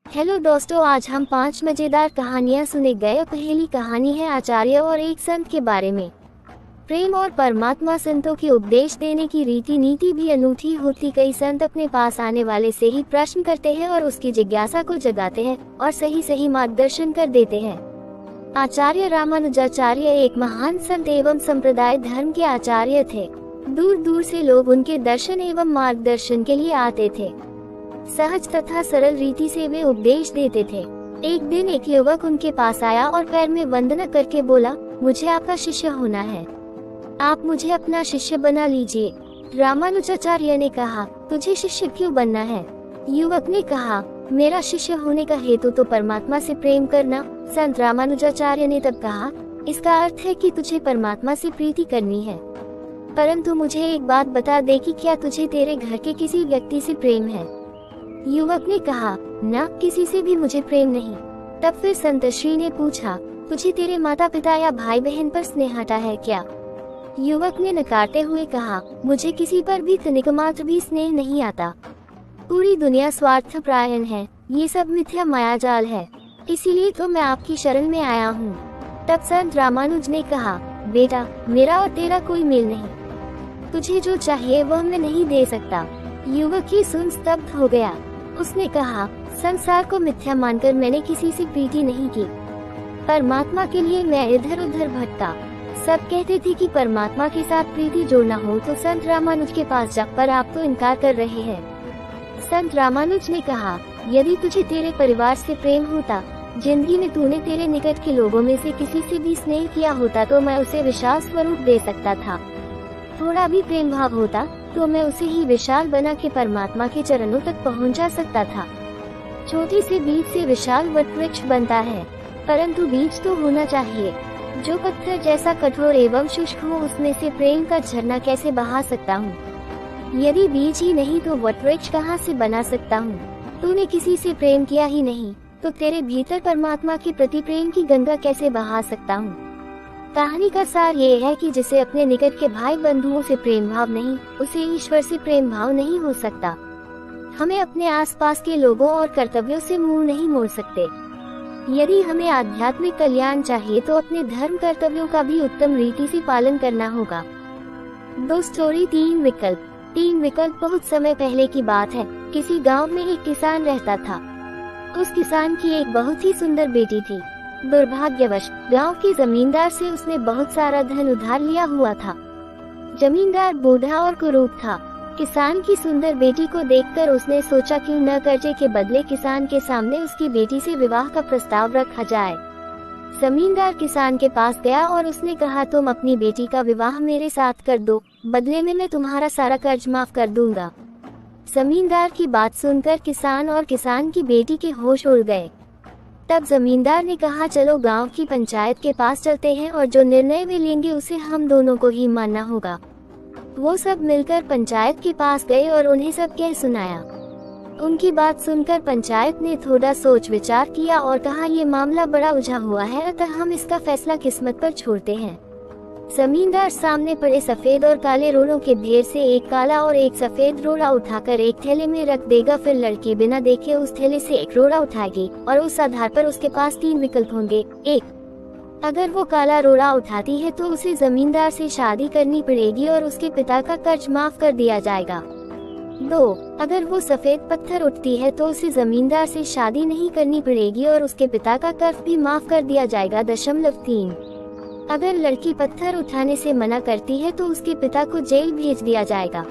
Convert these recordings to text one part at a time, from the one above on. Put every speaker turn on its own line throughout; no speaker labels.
Hello दोस्तों, आज हम 5 मजेदार कहानियां सुने गए। पहली कहानी है आचार्य और एक संत के बारे में। प्रेम और परमात्मा संतों की उपदेश देने की रीति नीति भी अनूठी होती। कई संत अपने पास आने वाले से ही प्रश्न करते हैं और उसकी जिज्ञासा को जगाते हैं और सही मार्गदर्शन कर देते हैं। आचार्य रामानुजाचार्य एक महान संत एवं संप्रदाय धर्म के आचार्य थे। दूर दूर से लोग उनके दर्शन एवं मार्गदर्शन के लिए आते थे। सहज तथा सरल रीति से वे उपदेश देते थे। एक दिन एक युवक उनके पास आया और पैर में वंदना करके बोला, मुझे आपका शिष्य होना है, आप मुझे अपना शिष्य बना लीजिए। रामानुजाचार्य ने कहा, तुझे शिष्य क्यों बनना है? युवक ने कहा, मेरा शिष्य होने का हेतु तो परमात्मा से प्रेम करना। संत रामानुजाचार्य ने तब कहा, इसका अर्थ है कि तुझे परमात्मा से प्रीति करनी है, परंतु मुझे एक बात बता दे कि क्या तुझे तेरे घर के किसी व्यक्ति से प्रेम है? युवक ने कहा, न, किसी से भी मुझे प्रेम नहीं। तब फिर संत श्री ने पूछा, तुझे तेरे माता पिता या भाई बहन पर स्नेह हटा है क्या? युवक ने नकारते हुए कहा, मुझे किसी पर भी तनिक मात्र भी स्नेह नहीं आता। पूरी दुनिया स्वार्थ परायण है, ये सब मिथ्या मायाजाल है, इसीलिए तो मैं आपकी शरण में आया हूँ। तब संत रामानुज ने कहा, बेटा, मेरा और तेरा कोई मेल नहीं, तुझे जो चाहिए वह मैं नहीं दे सकता। युवक ही सुन स्तब्ध हो गया। उसने कहा, संसार को मिथ्या मानकर मैंने किसी से प्रीति नहीं की, परमात्मा के लिए मैं इधर उधर भटका। सब कहते थे कि परमात्मा के साथ प्रीति जोड़ना हो तो संत रामानुज के पास जा, पर आप तो इनकार कर रहे हैं। संत रामानुज ने कहा, यदि तुझे तेरे परिवार से प्रेम होता, जिंदगी में तूने तेरे निकट के लोगों में से किसी से भी स्नेह किया होता तो मैं उसे विशाल स्वरूप दे सकता था। थोड़ा भी प्रेम भाव होता तो मैं उसे ही विशाल बना के परमात्मा के चरणों तक पहुंचा सकता था। छोटी से बीज से विशाल वटवृक्ष बनता है, परंतु बीज तो होना चाहिए। जो पत्थर जैसा कठोर एवं शुष्क हो, उसमें से प्रेम का झरना कैसे बहा सकता हूँ? यदि बीज ही नहीं तो वटवृक्ष कहाँ से बना सकता हूँ? तूने किसी से प्रेम किया ही नहीं तो तेरे भीतर परमात्मा के प्रति प्रेम की गंगा कैसे बहा सकता हूँ? कहानी का सार ये है कि जिसे अपने निकट के भाई बंधुओं से प्रेम भाव नहीं, उसे ईश्वर से प्रेम भाव नहीं हो सकता। हमें अपने आसपास के लोगों और कर्तव्यों से मुंह नहीं मोड़ सकते। यदि हमें आध्यात्मिक कल्याण चाहिए तो अपने धर्म कर्तव्यों का भी उत्तम रीति से पालन करना होगा। 2 स्टोरी 3 विकल्प। 3 विकल्प बहुत समय पहले की बात है। किसी गाँव में एक किसान रहता था। उस किसान की एक बहुत ही सुंदर बेटी थी। दुर्भाग्यवश गांव के जमींदार से उसने बहुत सारा धन उधार लिया हुआ था। जमींदार बूढ़ा और कुरूप था। किसान की सुंदर बेटी को देखकर उसने सोचा क्यों न कर्जे के बदले किसान के सामने उसकी बेटी से विवाह का प्रस्ताव रखा जाए। जमींदार किसान के पास गया और उसने कहा, तुम अपनी बेटी का विवाह मेरे साथ कर दो, बदले में मैं तुम्हारा सारा कर्ज माफ कर दूंगा। जमींदार की बात सुनकर किसान और किसान की बेटी के होश उड़ गए। तब जमींदार ने कहा, चलो गांव की पंचायत के पास चलते हैं और जो निर्णय वे लेंगे उसे हम दोनों को ही मानना होगा। वो सब मिलकर पंचायत के पास गए और उन्हें सब कह सुनाया। उनकी बात सुनकर पंचायत ने थोड़ा सोच विचार किया और कहा, ये मामला बड़ा उलझा हुआ है, अतः हम इसका फैसला किस्मत पर छोड़ते हैं। जमींदार सामने पड़े सफेद और काले रोड़ों के ढेर से एक काला और एक सफेद रोड़ा उठाकर एक थैले में रख देगा। फिर लड़की बिना देखे उस थैले से एक रोड़ा उठाएगी और उस आधार पर उसके पास 3 विकल्प होंगे। 1, अगर वो काला रोड़ा उठाती है तो उसे जमींदार से शादी करनी पड़ेगी और उसके पिता का कर्ज माफ कर दिया जाएगा। 2, अगर वो सफेद पत्थर उठती है तो उसे जमींदार से शादी नहीं करनी पड़ेगी और उसके पिता का कर्ज भी माफ कर दिया जाएगा। 3, अगर लड़की पत्थर उठाने से मना करती है तो उसके पिता को जेल भेज दिया जाएगा।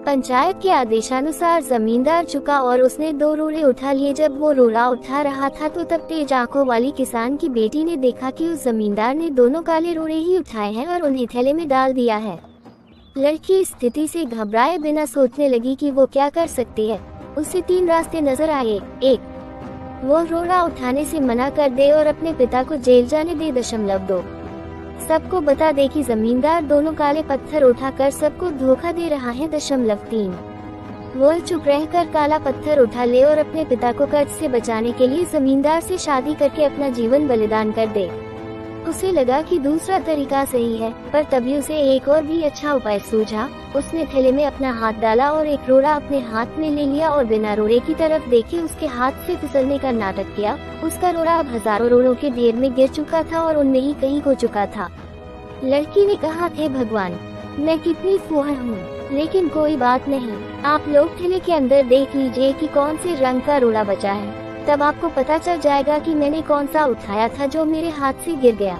पंचायत के आदेशानुसार जमींदार झुका और उसने 2 रोड़े उठा लिए। जब वो रोड़ा उठा रहा था तो तब तेज आंखों वाली किसान की बेटी ने देखा कि उस जमींदार ने दोनों काले रोड़े ही उठाए हैं और उन्हें थैले में डाल दिया है। लड़की इस स्थिति से घबराए बिना सोचने लगी कि वो क्या कर सकती है। उसे 3 रास्ते नजर आए। 1, वो रोड़ा उठाने से मना कर दे और अपने पिता को जेल जाने दे। 2, सबको बता दे कि जमींदार दोनों काले पत्थर उठाकर सबको धोखा दे रहा है। 3, वो चुप रहकर काला पत्थर उठा ले और अपने पिता को कर्ज से बचाने के लिए जमींदार से शादी करके अपना जीवन बलिदान कर दे। उसे लगा कि दूसरा तरीका सही है, पर तभी उसे एक और भी अच्छा उपाय सूझा। उसने थैले में अपना हाथ डाला और एक रोड़ा अपने हाथ में ले लिया और बिना रोड़े की तरफ देखे उसके हाथ से फिसलने का नाटक किया। उसका रोड़ा अब हजारों रोड़ों के ढेर में गिर चुका था और उनमें ही कहीं खो चुका था। लड़की ने कहा, हे भगवान, मैं कितनी फूहड़ हूँ, लेकिन कोई बात नहीं, आप लोग थैले के अंदर देख लीजिए कि कौन से रंग का रोड़ा बचा है, तब आपको पता चल जाएगा कि मैंने कौन सा उठाया था जो मेरे हाथ से गिर गया।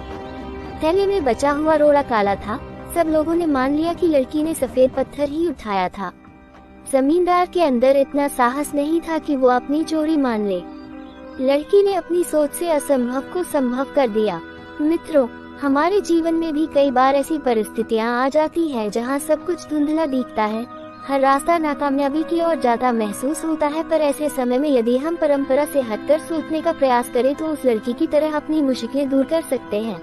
थैले में बचा हुआ रोड़ा काला था। सब लोगों ने मान लिया कि लड़की ने सफेद पत्थर ही उठाया था। जमींदार के अंदर इतना साहस नहीं था कि वो अपनी चोरी मान ले। लड़की ने अपनी सोच से असंभव को संभव कर दिया। मित्रों, हमारे जीवन में भी कई बार ऐसी परिस्थितियां आ जाती है जहां सब कुछ धुंधला दिखता है, हर रास्ता नाकामयाबी की ओर जाता महसूस होता है। पर ऐसे समय में यदि हम परंपरा से हटकर सोचने का प्रयास करें तो उस लड़की की तरह अपनी मुश्किलें दूर कर सकते हैं।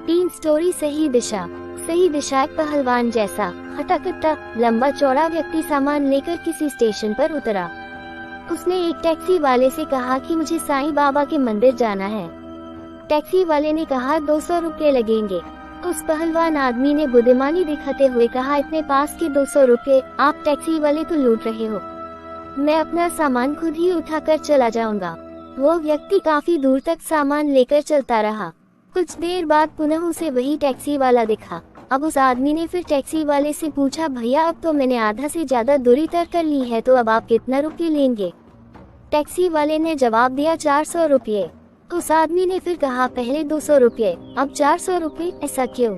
3 स्टोरी। सही दिशा। सही दिशा एक पहलवान जैसा हट्टा-कट्टा लंबा चौड़ा व्यक्ति सामान लेकर किसी स्टेशन पर उतरा। उसने एक टैक्सी वाले से कहा कि मुझे साईं बाबा के मंदिर जाना है। टैक्सी वाले ने कहा 200 रुपये लगेंगे। उस पहलवान आदमी ने बुद्धिमानी दिखाते हुए कहा, इतने पास के 200 रुपये, आप टैक्सी वाले तो लूट रहे हो, मैं अपना सामान खुद ही उठाकर चला जाऊंगा। वो व्यक्ति काफी दूर तक सामान लेकर चलता रहा। कुछ देर बाद पुनः उसे वही टैक्सी वाला दिखा। अब उस आदमी ने फिर टैक्सी वाले से पूछा, भैया अब तो मैंने आधा से ज्यादा दूरी तय कर ली है, तो अब आप कितना रुपये लेंगे? टैक्सी वाले ने जवाब दिया 400 रुपये। उस आदमी ने फिर कहा, पहले 200 रुपये, अब 400 रुपये, ऐसा क्यों?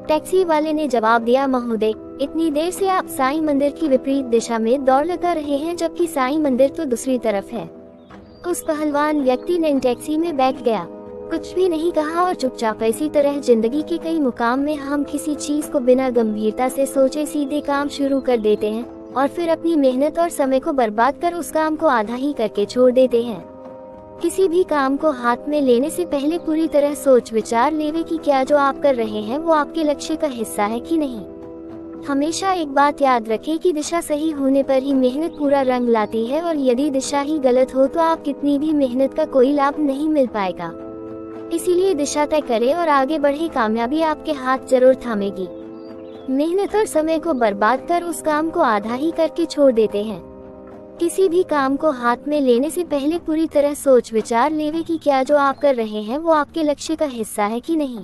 टैक्सी वाले ने जवाब दिया, महोदय, इतनी देर से आप साईं मंदिर की विपरीत दिशा में दौड़ लगा रहे हैं, जबकि साईं मंदिर तो दूसरी तरफ है। उस पहलवान व्यक्ति ने टैक्सी में बैठ गया, कुछ भी नहीं कहा और चुपचाप। इसी तरह जिंदगी के कई मुकाम में हम किसी चीज को बिना गंभीरता से सोचे सीधे काम शुरू कर देते हैं और फिर अपनी मेहनत और समय को बर्बाद कर उस काम को आधा ही करके छोड़ देते हैं। किसी भी काम को हाथ में लेने से पहले पूरी तरह सोच विचार लेवे कि क्या जो आप कर रहे हैं वो आपके लक्ष्य का हिस्सा है कि नहीं। हमेशा एक बात याद रखें कि दिशा सही होने पर ही मेहनत पूरा रंग लाती है, और यदि दिशा ही गलत हो तो आप कितनी भी मेहनत का कोई लाभ नहीं मिल पाएगा। इसीलिए दिशा तय करें और आगे बढ़े, कामयाबी आपके हाथ जरूर थामेगी। मेहनत और समय को बर्बाद कर उस काम को आधा ही करके छोड़ देते हैं। किसी भी काम को हाथ में लेने से पहले पूरी तरह सोच विचार लेवे कि क्या जो आप कर रहे हैं वो आपके लक्ष्य का हिस्सा है कि नहीं।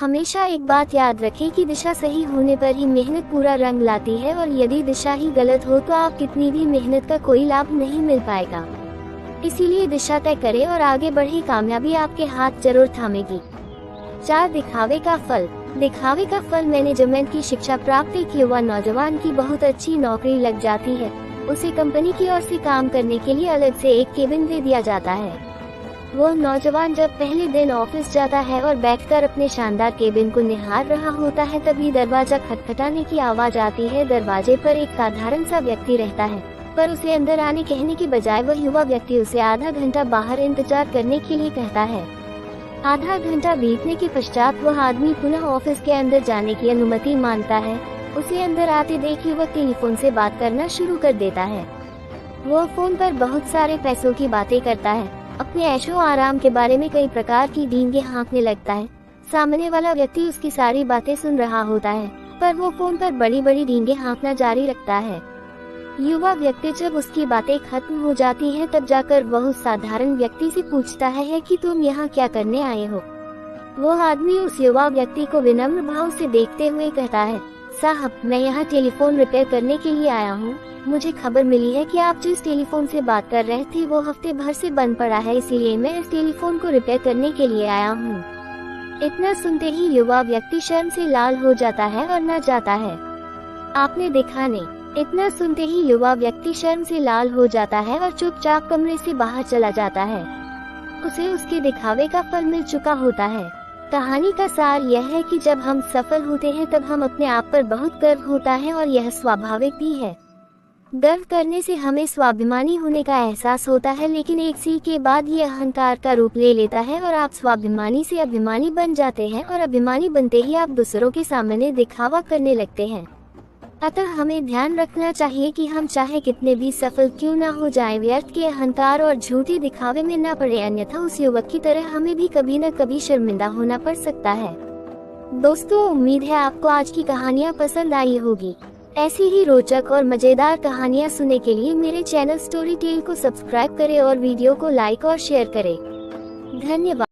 हमेशा एक बात याद रखें कि दिशा सही होने पर ही मेहनत पूरा रंग लाती है, और यदि दिशा ही गलत हो तो आप कितनी भी मेहनत का कोई लाभ नहीं मिल पाएगा। इसीलिए दिशा तय करें और आगे बढ़े, कामयाबी आपके हाथ जरूर थामेगी। 4 दिखावे का फल। दिखावे का फल। मैनेजमेंट की शिक्षा प्राप्त एक युवा नौजवान की बहुत अच्छी नौकरी लग जाती है। उसे कंपनी की ओर से काम करने के लिए अलग से एक केबिन दे दिया जाता है। वो नौजवान जब पहले दिन ऑफिस जाता है और बैठकर अपने शानदार केबिन को निहार रहा होता है, तभी दरवाजा खटखटाने की आवाज आती है। दरवाजे पर एक साधारण सा व्यक्ति रहता है, पर उसे अंदर आने कहने के बजाय वह युवा व्यक्ति उसे आधा घंटा बाहर इंतजार करने के लिए कहता है। आधा घंटा बीतने के पश्चात वह आदमी पुनः ऑफिस के अंदर जाने की अनुमति मांगता है। उसे अंदर आते देख युवक टेलीफोन से बात करना शुरू कर देता है। वो फोन पर बहुत सारे पैसों की बातें करता है, अपने ऐशो आराम के बारे में कई प्रकार की डींगे हाँकने लगता है। सामने वाला व्यक्ति उसकी सारी बातें सुन रहा होता है, पर वो फोन पर बड़ी बड़ी डींगे हाँकना जारी रखता है। युवा व्यक्ति जब उसकी बातें खत्म हो जाती हैं, तब जाकर वह उस साधारण व्यक्ति से पूछता है कि तुम यहाँ क्या करने आए हो। वो आदमी उस युवा व्यक्ति को विनम्र भाव से देखते हुए कहता है, साहब, मैं यहाँ टेलीफोन रिपेयर करने के लिए आया हूँ। मुझे खबर मिली है कि आप जिस टेलीफोन से बात कर रहे थे वो हफ्ते भर से बंद पड़ा है, इसीलिए मैं इस टेलीफोन को रिपेयर करने के लिए आया हूँ। इतना सुनते ही युवा व्यक्ति शर्म से लाल हो जाता है और न जाता है। आपने देखा नहीं? इतना सुनते ही युवा व्यक्ति शर्म से लाल हो जाता है और चुपचाप कमरे से बाहर चला जाता है। उसे उसके दिखावे का फल मिल चुका होता है। कहानी का सार यह है कि जब हम सफल होते हैं तब हम अपने आप पर बहुत गर्व होता है, और यह स्वाभाविक भी है। गर्व करने से हमें स्वाभिमानी होने का एहसास होता है, लेकिन एक सी के बाद ये अहंकार का रूप ले लेता है और आप स्वाभिमानी से अभिमानी बन जाते हैं, और अभिमानी बनते ही आप दूसरों के सामने दिखावा करने लगते हैं। अतः हमें ध्यान रखना चाहिए कि हम चाहे कितने भी सफल क्यों न हो जाएं, व्यर्थ के अहंकार और झूठे दिखावे में न पड़े, अन्यथा उस युवक की तरह हमें भी कभी न कभी शर्मिंदा होना पड़ सकता है। दोस्तों, उम्मीद है आपको आज की कहानियाँ पसंद आई होगी। ऐसी ही रोचक और मजेदार कहानियाँ सुनने के लिए मेरे चैनल स्टोरी टेल को सब्सक्राइब करें और वीडियो को लाइक और शेयर करें। धन्यवाद।